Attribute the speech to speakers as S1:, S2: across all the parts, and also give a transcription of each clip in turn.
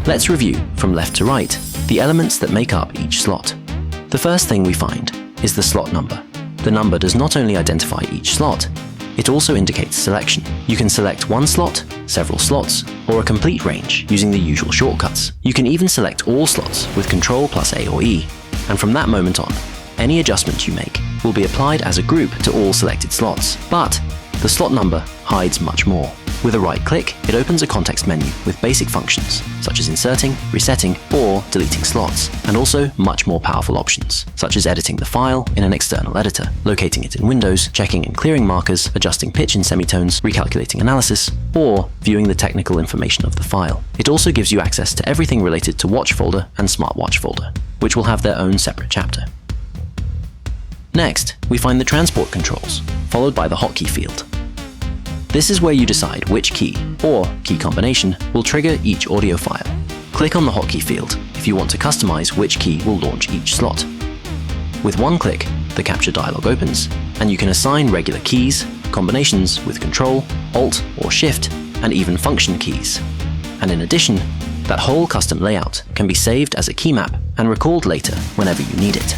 S1: Let's review, from left to right, the elements that make up each slot. The first thing we find is the slot number. The number does not only identify each slot, it also indicates selection. You can select one slot, several slots, or a complete range using the usual shortcuts. You can even select all slots with Ctrl+A or E, and from that moment on, any adjustment you make will be applied as a group to all selected slots. But the slot number hides much more. With a right click, it opens a context menu with basic functions, such as inserting, resetting, or deleting slots, and also much more powerful options, such as editing the file in an external editor, locating it in Windows, checking and clearing markers, adjusting pitch in semitones, recalculating analysis, or viewing the technical information of the file. It also gives you access to everything related to Watch folder and Smartwatch folder, which will have their own separate chapter. Next, we find the transport controls, followed by the hotkey field. This is where you decide which key, or key combination, will trigger each audio file. Click on the hotkey field if you want to customize which key will launch each slot. With one click, the capture dialog opens, and you can assign regular keys, combinations with Ctrl, Alt, or Shift, and even function keys. And in addition, that whole custom layout can be saved as a key map and recalled later whenever you need it.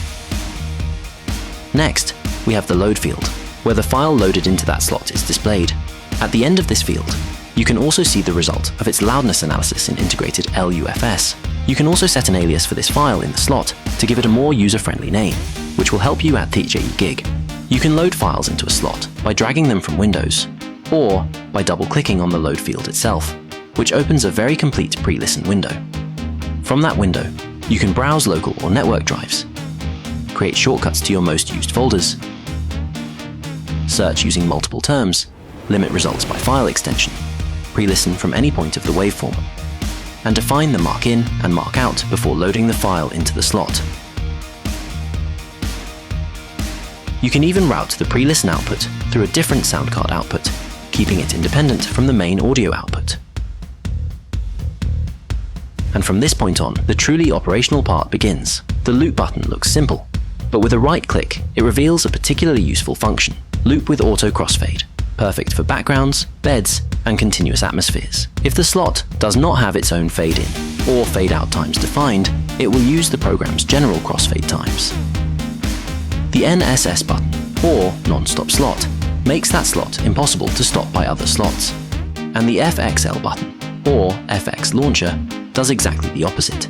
S1: Next, we have the load field, where the file loaded into that slot is displayed. At the end of this field, you can also see the result of its loudness analysis in integrated LUFS. You can also set an alias for this file in the slot to give it a more user-friendly name, which will help you at TJE Gig. You can load files into a slot by dragging them from Windows, or by double-clicking on the load field itself, which opens a very complete pre-listen window. From that window, you can browse local or network drives, create shortcuts to your most used folders, search using multiple terms, limit results by file extension, pre-listen from any point of the waveform, and define the mark in and mark out before loading the file into the slot. You can even route the pre-listen output through a different sound card output, keeping it independent from the main audio output. And from this point on, the truly operational part begins. The loop button looks simple, but with a right click, it reveals a particularly useful function, loop with auto crossfade. Perfect for backgrounds, beds, and continuous atmospheres. If the slot does not have its own fade in or fade out times defined, it will use the program's general crossfade times. The NSS button, or non-stop slot, makes that slot impossible to stop by other slots. And the FXL button, or FX launcher, does exactly the opposite.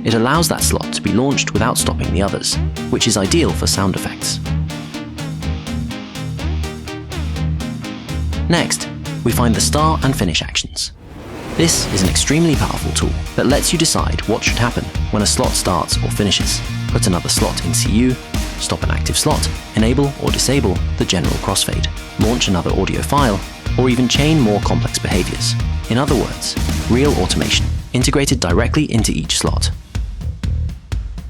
S1: It allows that slot to be launched without stopping the others, which is ideal for sound effects. Next, we find the start and finish actions. This is an extremely powerful tool that lets you decide what should happen when a slot starts or finishes, put another slot in CU, stop an active slot, enable or disable the general crossfade, launch another audio file, or even chain more complex behaviors. In other words, real automation, integrated directly into each slot.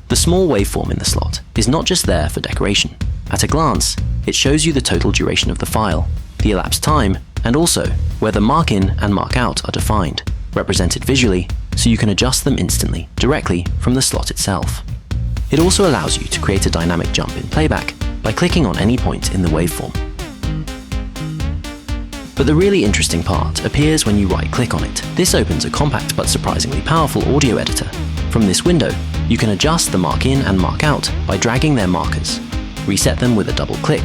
S1: The small waveform in the slot is not just there for decoration. At a glance, it shows you the total duration of the file, the elapsed time, and also where the mark in and mark out are defined, represented visually, so you can adjust them instantly, directly from the slot itself. It also allows you to create a dynamic jump in playback by clicking on any point in the waveform. But the really interesting part appears when you right-click on it. This opens a compact but surprisingly powerful audio editor. From this window, you can adjust the mark in and mark out by dragging their markers, reset them with a double click,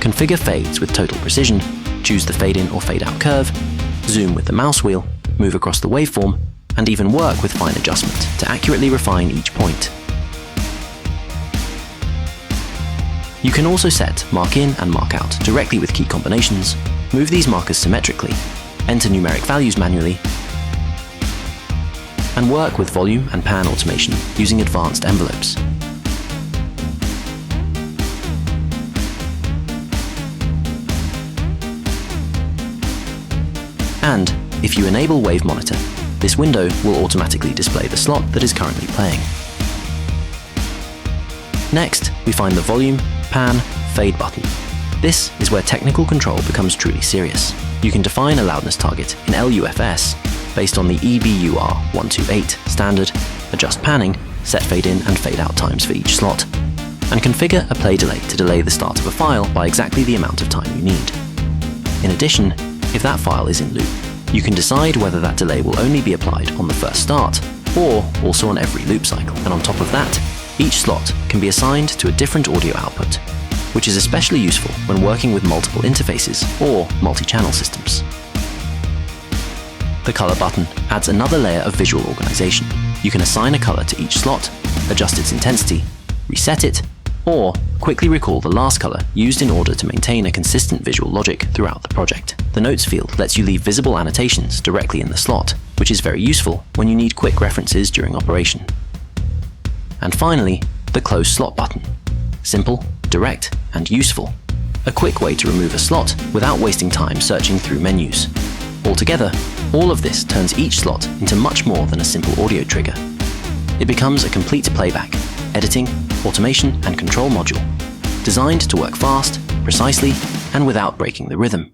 S1: configure fades with total precision, choose the fade in or fade out curve, zoom with the mouse wheel, move across the waveform, and even work with fine adjustment to accurately refine each point. You can also set mark in and mark out directly with key combinations, move these markers symmetrically, enter numeric values manually, and work with volume and pan automation using advanced envelopes. And if you enable Wave Monitor, this window will automatically display the slot that is currently playing. Next, we find the volume, pan, fade button. This is where technical control becomes truly serious. You can define a loudness target in LUFS based on the EBUR128 standard, adjust panning, set fade in and fade out times for each slot, and configure a play delay to delay the start of a file by exactly the amount of time you need. In addition, if that file is in loop, you can decide whether that delay will only be applied on the first start or also on every loop cycle. And on top of that, each slot can be assigned to a different audio output, which is especially useful when working with multiple interfaces or multi-channel systems. The color button adds another layer of visual organization. You can assign a color to each slot, adjust its intensity, reset it, or quickly recall the last color used in order to maintain a consistent visual logic throughout the project. The Notes field lets you leave visible annotations directly in the slot, which is very useful when you need quick references during operation. And finally, the Close Slot button. Simple, direct, and useful. A quick way to remove a slot without wasting time searching through menus. Altogether, all of this turns each slot into much more than a simple audio trigger. It becomes a complete playback, editing, automation, and control module, designed to work fast, precisely, and without breaking the rhythm.